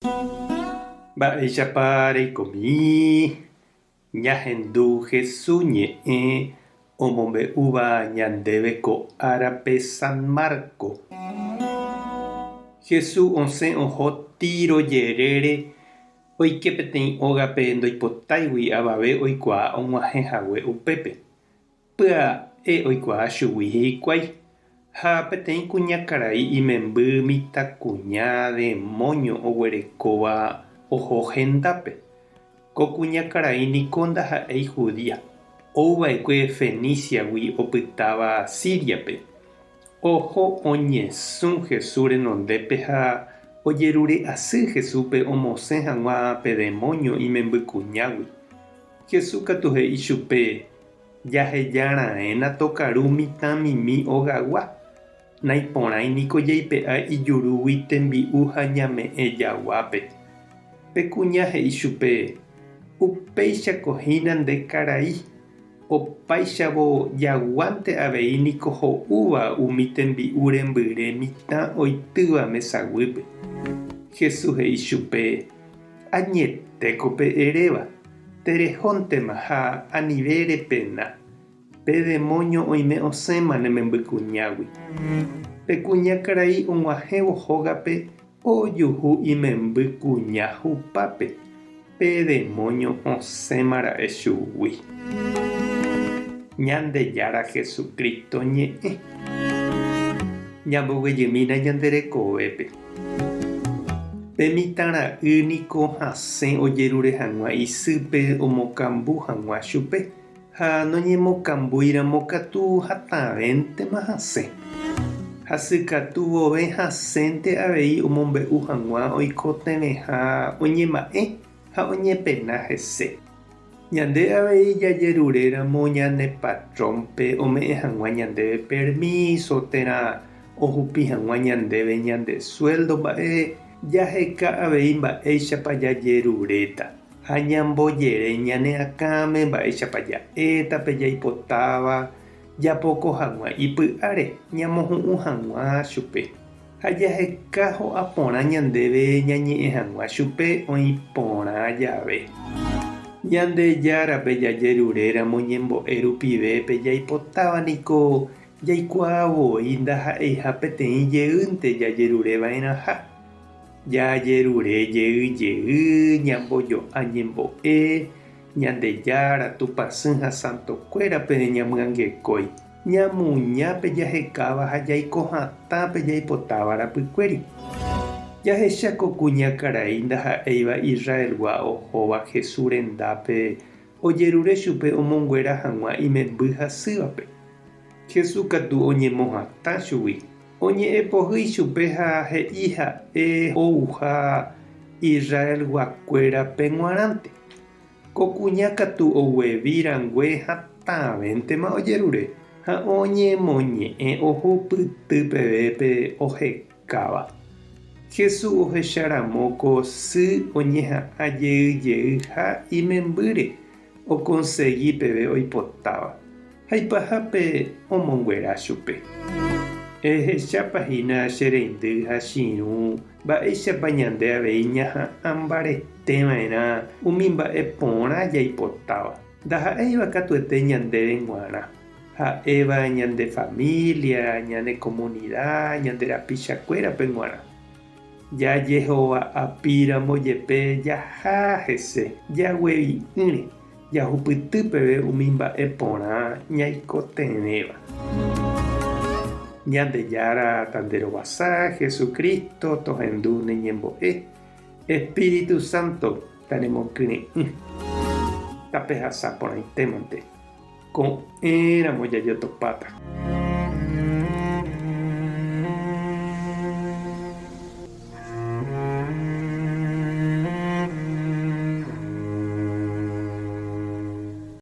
Mba'éichapa reikomi ñahendu Jesús ñe'ẽ omombe'úva ñandéve ko árape San Marco. Jesús osẽ oho Tiro jerére oike peteĩ ógape ndoipotáigui avave oikuaa og̃uahẽhague upépe. Pya'e oikuaa chugui hikuái. Ha peteĩ kuñakarai imemby mitãkuña demonio oguerekóva oho hendápe. Ko kuñakarai niko ndaha'éi Judia. Ouva'ekue Feníciagui opytáva Síriape. Oho oñesũ Jesús renondépe ha ojerure asy Jesúspe omosẽ hag̃ua pe demonio imembykuñágui. Jesús katu he'i chupe: jahejara'ẽna tokaru mitãmimi ogagua. Naiporãiniko jaipe'a ijurúgui tembi'u ha ñame'ẽ jaguápe. Pekuña he'i chupe: upéichakohína nde karai. Opáichavo jaguánte avei niko ho'úva umi tembi'u rembyre mitã oitýva mesaguýpe. Jesús he'i chupe: añetékope eréva. Terehóntema ha anive repena. Pe demonio oime osẽma nemembykuñágui. Pekuñakarai og̃uahẽvo hógape ojuhu imembykuña hupápe. Pe demonio osẽmara'e chugui. Ñandejára Jesucristo ñe'ẽ. Ñamboguejymína ñande rekovépe. Pe mitãra'y niko hasẽ ojerure hag̃ua isýpe omokambu hag̃ua chupe. Ha noñemokambúiramo katu hatãvéntema hasẽ. Hasykatu vove hasẽnte avei omombe'u hag̃ua oikotevẽha oñema'ẽ ha oñepena hese. Ñande avei jajeruréramo ñane patrónpe ome'ẽ hag̃ua ñandéve permiso térã ohupi hag̃ua ñandéve ñande sueldo mba'e jaheka avei mba'éichapa jajeruréta. Ha ñambojere ñane akãme mba'éichapa ja'étape jaipotáva japoko hag̃ua ipy'áre ñamohu'ũ hag̃ua chupe. Ha jaheka ho'a porã ñandéve ñañe'ẽ hag̃ua chupe oĩ porã jave. Ñandejárape jajeruréramo ñembo'e rupivépe jaipotáva niko jaikuaavoi ndaha'eiha peteĩ jeýnte jajerureva'erãha. Jajerure jeýjey ñambojoa ñembo'e Ñandejára Tupãsy ha Santokuérape ñamyangekói. Ñamuñápe jahekáva ha jaiko hatãpe jaipotáva rapykuéri. Jahechako kuñakarai ndaha'éiva Israelgua ohóva Jesús rendápe ojerure chupe omonguera hag̃ua imemby hasývape. Jesús katu oñemohatã chugui. Oñe'ẽpohýi chupe ha he'i ha'e ouha Israelguakuérape g̃uarãnte. Ko kuña katu oguevirangue hatãvéntema ojerure ha oñemoñe'ẽ ohupyty pevépe ohekáva. Jesús ohecharamo sy oñeha'ãjeýjey ha imembýre okonsegui peve oipotáva. Haipahápe omonguera chupe. Ehechapahína che reindy ha chiru mba'éichapa ñande avei ñaha'ã mbareteva'erã umi mba'e porã jaipotáva. Ndaha'éiva katuete ñandéve g̃uarã. Ha'éva ñande familia, ñane comunidad, ñande rapichakuérape g̃uarã. Jajehova jepe jaha hese jaguevi'ỹre jahupyty peve umi mba'e porã ñaikotevéva. Ñandejára tanderovasa Jesucristo tohendu neñembo'e. Espíritu Santo taremokyre'ỹ. Tapehasa porãitémante. Ko'ẽramo jajotopáta.